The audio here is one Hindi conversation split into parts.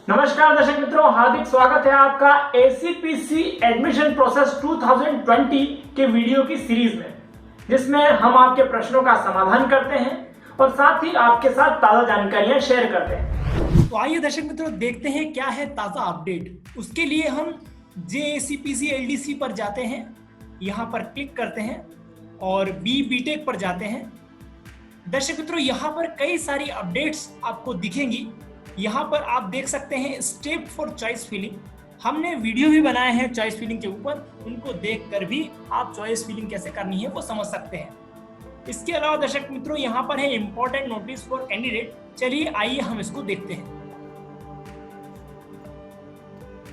नमस्कार दर्शक मित्रों, हार्दिक स्वागत है आपका एसीपीसी एडमिशन प्रोसेस 2020 के वीडियो की सीरीज में, जिसमें हम आपके प्रश्नों का समाधान करते हैं और साथ ही आपके साथ ताज़ा जानकारियां शेयर करते हैं। तो आइए दर्शक मित्रों, देखते हैं क्या है ताज़ा अपडेट। उसके लिए हम जेएसीपीसी एलडीसी पर जाते हैं, यहाँ पर क्लिक करते हैं और बीटेक पर जाते हैं। दर्शक मित्रों, यहाँ पर कई सारी अपडेट्स आपको दिखेंगी। यहाँ पर आप देख सकते हैं स्टेप फॉर चॉइस फिलिंग। हमने वीडियो भी बनाए हैं चॉइस फिलिंग के ऊपर, उनको देखकर भी आप चॉइस फिलिंग कैसे करनी है वो समझ सकते हैं। इसके अलावा दर्शक मित्रों, यहाँ पर है इंपॉर्टेंट नोटिस फॉर कैंडिडेट। चलिए आइए हम इसको देखते हैं।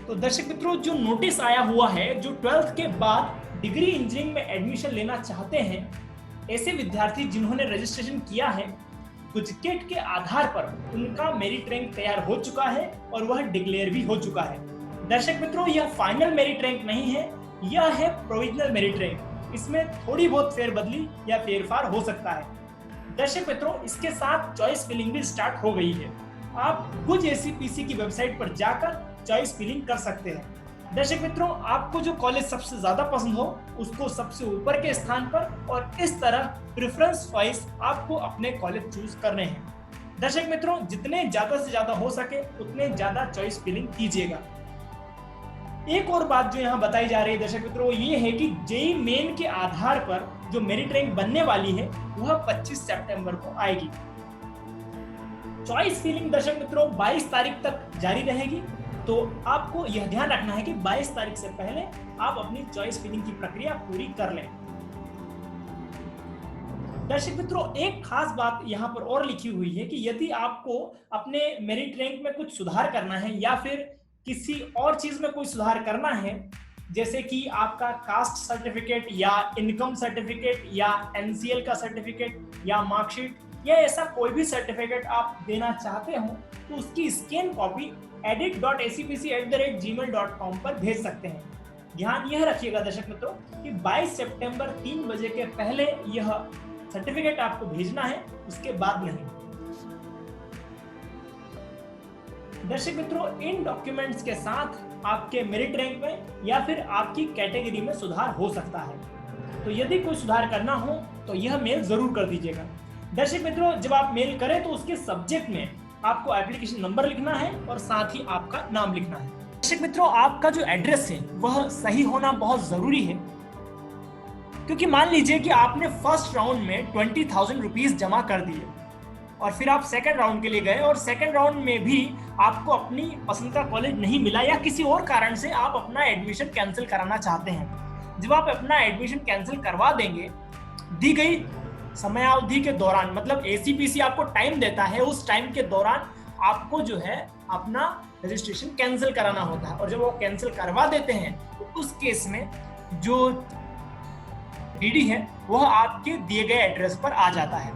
तो दर्शक मित्रों, जो नोटिस आया हुआ है, जो 12th के बाद डिग्री इंजीनियरिंग में एडमिशन लेना चाहते हैं, ऐसे विद्यार्थी जिन्होंने रजिस्ट्रेशन किया है, गुजकेट के आधार पर उनका मेरिट रैंक तैयार हो चुका है और वह डिक्लेयर भी हो चुका है। दर्शक मित्रों, यह फाइनल मेरिट रैंक नहीं है, यह है प्रोविजनल मेरिट रैंक। इसमें थोड़ी बहुत फेरबदली या फेरफार हो सकता है। दर्शक मित्रों, इसके साथ चॉइस फिलिंग भी स्टार्ट हो गई है। आप गुज एसीपीसी की वेबसाइट पर जाकर चॉइस फिलिंग कर सकते हैं। दर्शक मित्रों, आपको जो कॉलेज सबसे ज्यादा पसंद हो उसको सबसे ऊपर के स्थान पर और इस तरह प्रेफरेंस वाइज आपको अपने कॉलेज चूज करने हैं। दर्शक मित्रों, जितने ज्यादा से ज्यादा हो सके उतने ज्यादा चॉइस फिलिंग कीजिएगा। एक और बात जो यहाँ बताई जा रही है दर्शक मित्रों, ये है कि जेईई मेन के आधार पर जो मेरिट रैंक बनने वाली है वह 25 सितंबर को आएगी। चॉइस फिलिंग दर्शक मित्रों 22 तारीख तक जारी रहेगी, तो आपको यह ध्यान रखना है कि 22 तारीख से पहले आप अपनी चॉइस फिलिंग की प्रक्रिया पूरी कर लें। दर्शक मित्रों, एक खास बात यहाँ पर और लिखी हुई है कि यदि आपको अपने मेरिट रैंक में कुछ सुधार करना है या फिर किसी और चीज में कोई सुधार करना है, जैसे कि आपका कास्ट सर्टिफिकेट या इनकम सर्टिफिकेट या एनसीएल का सर्टिफिकेट या मार्कशीट या ऐसा कोई भी सर्टिफिकेट आप देना चाहते हो, तो उसकी स्कैन कॉपी edit.acpc@gmail.com पर भेज सकते हैं। ध्यान यह रखिएगा दर्शक मित्रों कि 22 सितंबर 3 बजे के पहले यह सर्टिफिकेट आपको भेजना है, उसके बाद नहीं। दर्शक मित्रों, इन डॉक्यूमेंट्स के साथ आपके मेरिट रैंक में या फिर आपकी कैटेगरी में सुधार हो सकता है। तो यदि कोई सुधार करना हो तो यह मेल जरूर कर दीजिएगा। दर्शक मित्रों, जब आप मेल करें तो उसके सब्जेक्ट में आपको एप्लीकेशन नंबर लिखना है और साथ ही आपका नाम लिखना है। दर्शक मित्रों, आपका जो एड्रेस है वह सही होना बहुत जरूरी है, क्योंकि मान लीजिए कि आपने फर्स्ट राउंड में 20,000 रुपीज जमा कर दिए और फिर आप सेकंड राउंड के लिए गए और सेकंड राउंड में भी आपको अपनी पसंद का कॉलेज नहीं मिला या किसी और कारण से आप अपना एडमिशन कैंसिल कराना चाहते हैं। जब आप अपना एडमिशन कैंसिल करवा देंगे, दी गई समयावधि के दौरान, मतलब एसीपीसी आपको टाइम देता है, उस टाइम के दौरान आपको जो है अपना रजिस्ट्रेशन कैंसिल कराना होता है। और जब वो कैंसिल करवा देते हैं तो उस केस में जो डीडी है वह आपके दिए गए एड्रेस पर आ जाता है।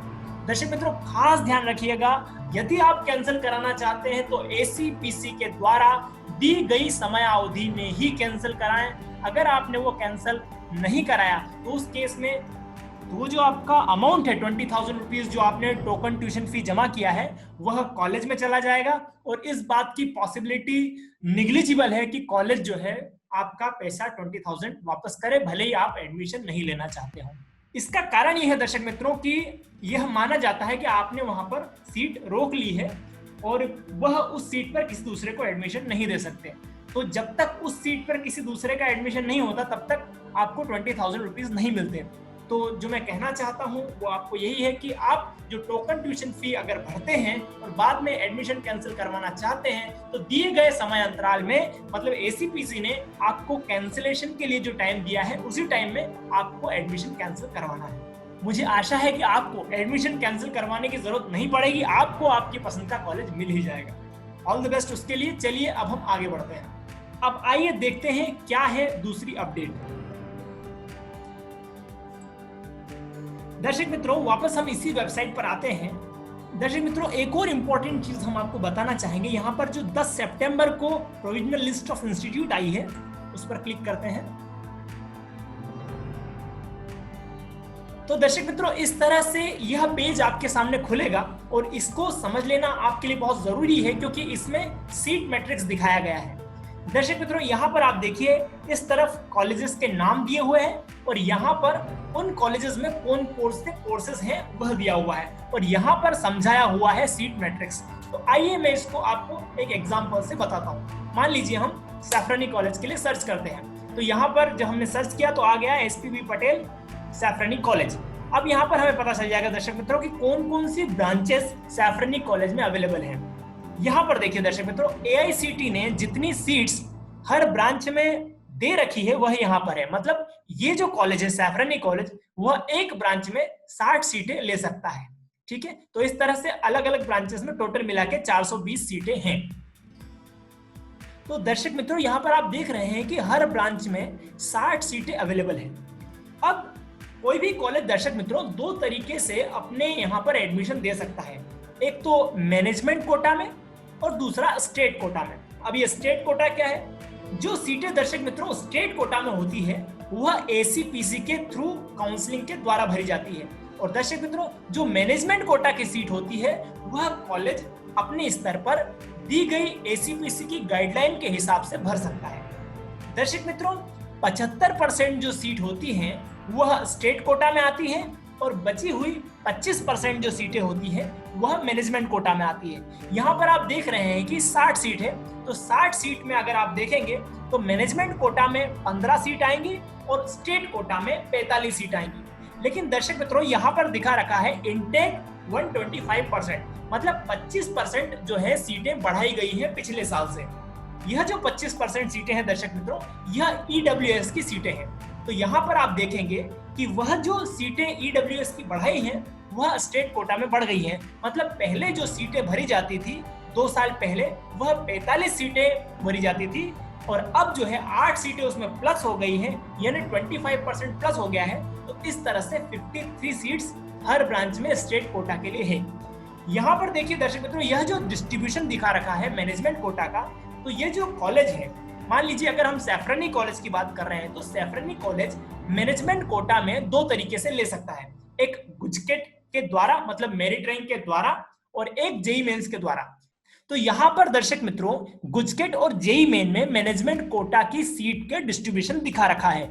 दर्शक मित्रों, खास ध्यान रखिएगा, यदि आप कैंसिल कराना चाहते हैं तो एसीपीसी के द्वारा दी गई समयावधि में ही कैंसिल कराएं। अगर आपने वो कैंसिल नहीं कराया तो उस केस में वो जो आपका अमाउंट है 20,000 रुपीज जो आपने टोकन ट्यूशन फी जमा किया है वह कॉलेज में चला जाएगा और इस बात की पॉसिबिलिटी निग्लिजिबल है कि कॉलेज जो है आपका पैसा 20,000 वापस करे, भले ही आप एडमिशन नहीं लेना चाहते हो। इसका कारण यह है दर्शक मित्रों कि यह माना जाता है कि आपने वहां पर सीट रोक ली है और वह उस सीट पर किसी दूसरे को एडमिशन नहीं दे सकते। तो जब तक उस सीट पर किसी दूसरे का एडमिशन नहीं होता तब तक आपको 20,000 रुपीज नहीं मिलते। तो जो मैं कहना चाहता हूं वो आपको यही है कि आप जो टोकन ट्यूशन फी अगर भरते हैं और बाद में एडमिशन कैंसिल करवाना चाहते हैं तो दिए गए समय अंतराल में, मतलब एसीपीसी ने आपको कैंसिलेशन के लिए जो टाइम दिया है उसी टाइम में आपको एडमिशन कैंसिल करवाना है। मुझे आशा है कि आपको एडमिशन कैंसिल करवाने की जरूरत नहीं पड़ेगी, आपको आपकी पसंद का कॉलेज मिल ही जाएगा। ऑल द बेस्ट उसके लिए। चलिए अब हम आगे बढ़ते हैं। अब आइए देखते हैं क्या है दूसरी अपडेट। दर्शक मित्रों, वापस हम इसी वेबसाइट पर आते हैं। दर्शक मित्रों, एक और इंपॉर्टेंट चीज हम आपको बताना चाहेंगे। यहाँ पर जो 10 सितंबर को प्रोविजनल लिस्ट ऑफ इंस्टीट्यूट आई है उस पर क्लिक करते हैं। तो दर्शक मित्रों, इस तरह से यह पेज आपके सामने खुलेगा और इसको समझ लेना आपके लिए बहुत जरूरी है क्योंकि इसमें सीट मैट्रिक्स दिखाया गया है। दर्शक मित्रों, यहाँ पर आप देखिए, इस तरफ कॉलेजेस के नाम दिए हुए हैं और यहाँ पर उन कॉलेजेस में कौन कौन से कोर्सेज हैं वह दिया हुआ है और यहाँ पर समझाया हुआ है सीट मैट्रिक्स। तो आइए मैं इसको आपको एक एग्जांपल से बताता हूँ। मान लीजिए हम सैफरानी कॉलेज के लिए सर्च करते हैं, तो यहाँ पर जब हमने सर्च किया तो आ गया एसपीबी पटेल सैफरानी कॉलेज। अब यहाँ पर हमें पता चल जाएगा दर्शक मित्रों कि कौन कौन सी ब्रांचेस सैफरानी कॉलेज में अवेलेबल हैं। यहाँ पर देखिए दर्शक मित्रों, एआईसीटी ने जितनी सीट्स हर ब्रांच में दे रखी है वह यहाँ पर है। मतलब ये जो कॉलेज है सैफरानी कॉलेज, वह एक ब्रांच में 60 सीटें ले सकता है। ठीक है, तो इस तरह से अलग अलग ब्रांचेस में टोटल मिला के 420 सीटें हैं। तो दर्शक मित्रों, यहाँ पर आप देख रहे हैं कि हर ब्रांच में 60 सीटें अवेलेबल हैं। अब कोई भी कॉलेज दर्शक मित्रों दो तरीके से अपने यहाँ पर एडमिशन दे सकता है, एक तो मैनेजमेंट कोटा में और दूसरा स्टेट कोटा में। अब ये स्टेट कोटा क्या है? जो सीटें दर्शक मित्रों स्टेट कोटा में होती है वह एसीपीसी के थ्रू काउंसलिंग के द्वारा भरी जाती है और दर्शक मित्रों जो मैनेजमेंट कोटा की सीट होती है वह कॉलेज अपने स्तर पर दी गई एसीपीसी की गाइडलाइन के हिसाब से भर सकता है। दर्शक मित्रों 75% जो सीट होती हैं वह स्टेट कोटा में आती है और बची हुई 25% जो सीटें होती है वह मैनेजमेंट कोटा में आती है। यहाँ पर आप देख रहे हैं कि 60 सीट है, तो 60 सीट में अगर आप देखेंगे तो मैनेजमेंट कोटा में 15 सीट आएंगी और स्टेट कोटा में 45 सीट आएंगी। लेकिन दर्शक मित्रों यहाँ पर दिखा रखा है इनटेक 125%, मतलब 25% जो है सीटें बढ़ाई गई है पिछले साल से। यह जो 25% सीटें हैं दर्शक मित्रों, यह ईडब्ल्यूएस की सीटें हैं। तो यहाँ पर आप देखेंगे कि वह जो सीटें ईडब्ल्यूएस की बढ़ाई हैं वह स्टेट कोटा में बढ़ गई हैं। मतलब पहले जो सीटें भरी जाती थी 2 साल पहले वह 45 सीटें भरी जाती थी और अब जो है 8 सीटें उसमें प्लस हो गई हैं, यानी 25% प्लस हो गया है। तो इस तरह से 53 सीट्स हर ब्रांच में स्टेट कोटा के लिए है। यहाँ पर देखिए दर्शक मित्रों, यह जो डिस्ट्रीब्यूशन दिखा रखा है मैनेजमेंट कोटा का, तो ये जो कॉलेज है, मान लीजिए अगर हम सैफरानी कॉलेज की बात कर रहे हैं तो सैफरानी कॉलेज मैनेजमेंट कोटा में 2 तरीके से ले सकता है, एक गुजकेट के द्वारा मतलब मेरिट रैंक के द्वारा और एक जेई मेंस के द्वारा। तो यहाँ पर दर्शक मित्रों गुजकेट और जेई मेन में मैनेजमेंट कोटा की सीट के डिस्ट्रीब्यूशन दिखा रखा है।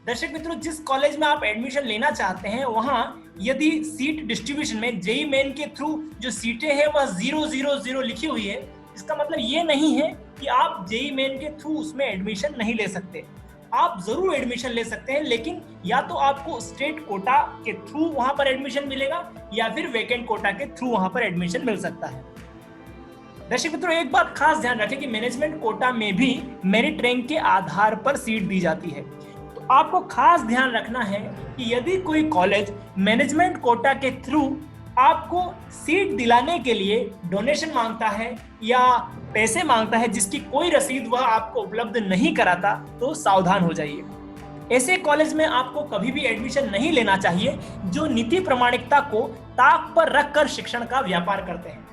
दर्शक मित्रों जिस कॉलेज में आप एडमिशन लेना चाहते हैं वहां यदि सीट डिस्ट्रीब्यूशन में जेई मेन के थ्रू जो सीटें हैं वह 000 लिखी हुई है, इसका मतलब ये नहीं है कि आप जेई मेन के थ्रू उसमें एडमिशन नहीं ले सकते। आप जरूर एडमिशन ले सकते हैं, लेकिन या तो आपको स्टेट कोटा के थ्रू वहां पर एडमिशन मिलेगा या फिर वैकेंट कोटा के थ्रू वहां पर एडमिशन मिल सकता है। दर्शक मित्रों एक बात खास ध्यान रखें कि मैनेजमेंट कोटा में भी मेरिट रैंक के आधार पर सीट दी जाती है। तो आपको खास ध्यान रखना है कि यदि कोई कॉलेज मैनेजमेंट कोटा के थ्रू आपको सीट दिलाने के लिए डोनेशन मांगता है या पैसे मांगता है जिसकी कोई रसीद वह आपको उपलब्ध नहीं कराता, तो सावधान हो जाइए। ऐसे कॉलेज में आपको कभी भी एडमिशन नहीं लेना चाहिए जो नीति प्रामाणिकता को ताक पर रखकर शिक्षण का व्यापार करते हैं।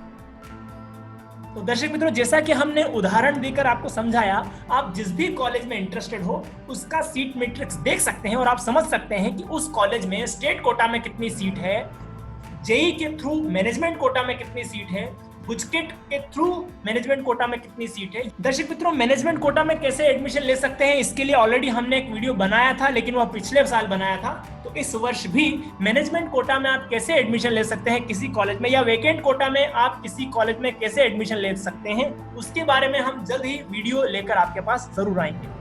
तो दर्शक मित्रों जैसा कि हमने उदाहरण देकर आपको समझाया, आप जिस भी कॉलेज में इंटरेस्टेड हो उसका सीट मैट्रिक्स देख सकते हैं और आप समझ सकते हैं कि उस कॉलेज में स्टेट कोटा में कितनी सीट है, जेई के थ्रू मैनेजमेंट कोटा में कितनी सीट है, गुजकेट के थ्रू मैनेजमेंट कोटा में कितनी सीट है। दर्शक मित्रों मैनेजमेंट कोटा में कैसे एडमिशन ले सकते हैं इसके लिए ऑलरेडी हमने एक वीडियो बनाया था, लेकिन वह पिछले साल बनाया था। तो इस वर्ष भी मैनेजमेंट कोटा में आप कैसे एडमिशन ले सकते हैं किसी कॉलेज में, या वैकेंट कोटा में आप किसी कॉलेज में कैसे एडमिशन ले सकते हैं, उसके बारे में हम जल्द ही वीडियो लेकर आपके पास जरूर आएंगे।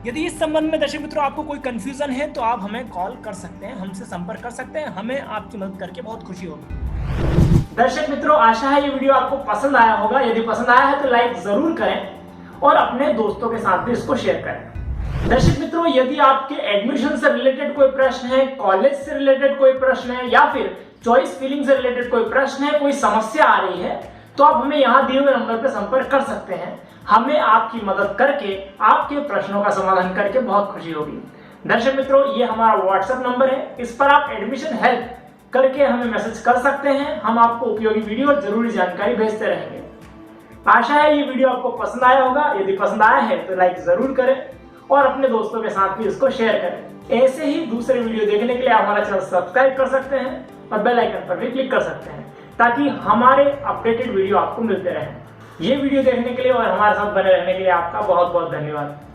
यदि इस संबंध में दर्शक मित्रों आपको कोई कंफ्यूजन है तो आप हमें कॉल कर सकते हैं, हमसे संपर्क कर सकते हैं, हमें आपकी मदद करके बहुत खुशी होगी। दर्शक मित्रों आशा है ये वीडियो आपको पसंद आया होगा। यदि पसंद आया है तो लाइक जरूर करें और अपने दोस्तों के साथ भी इसको शेयर करें। दर्शक मित्रों यदि आपके एडमिशन से रिलेटेड कोई प्रश्न है, कॉलेज से रिलेटेड कोई प्रश्न है या फिर चॉइस फिलिंग से रिलेटेड कोई प्रश्न है, कोई समस्या आ रही है, तो आप हमें यहाँ दिए हुए नंबर पर संपर्क कर सकते हैं। हमें आपकी मदद करके आपके प्रश्नों का समाधान करके बहुत खुशी होगी। दर्शक मित्रों ये हमारा व्हाट्सएप नंबर है, इस पर आप एडमिशन हेल्प करके हमें मैसेज कर सकते हैं। हम आपको उपयोगी वीडियो और जरूरी जानकारी भेजते रहेंगे। आशा है ये वीडियो आपको पसंद आया होगा। यदि पसंद आया है तो लाइक जरूर करें और अपने दोस्तों के साथ भी इसको शेयर करें। ऐसे ही दूसरे वीडियो देखने के लिए आप हमारा चैनल सब्सक्राइब कर सकते हैं और बेल आइकन पर भी क्लिक कर सकते हैं ताकि हमारे अपडेटेड वीडियो आपको मिलते रहें। ये वीडियो देखने के लिए और हमारे साथ बने रहने के लिए आपका बहुत बहुत धन्यवाद।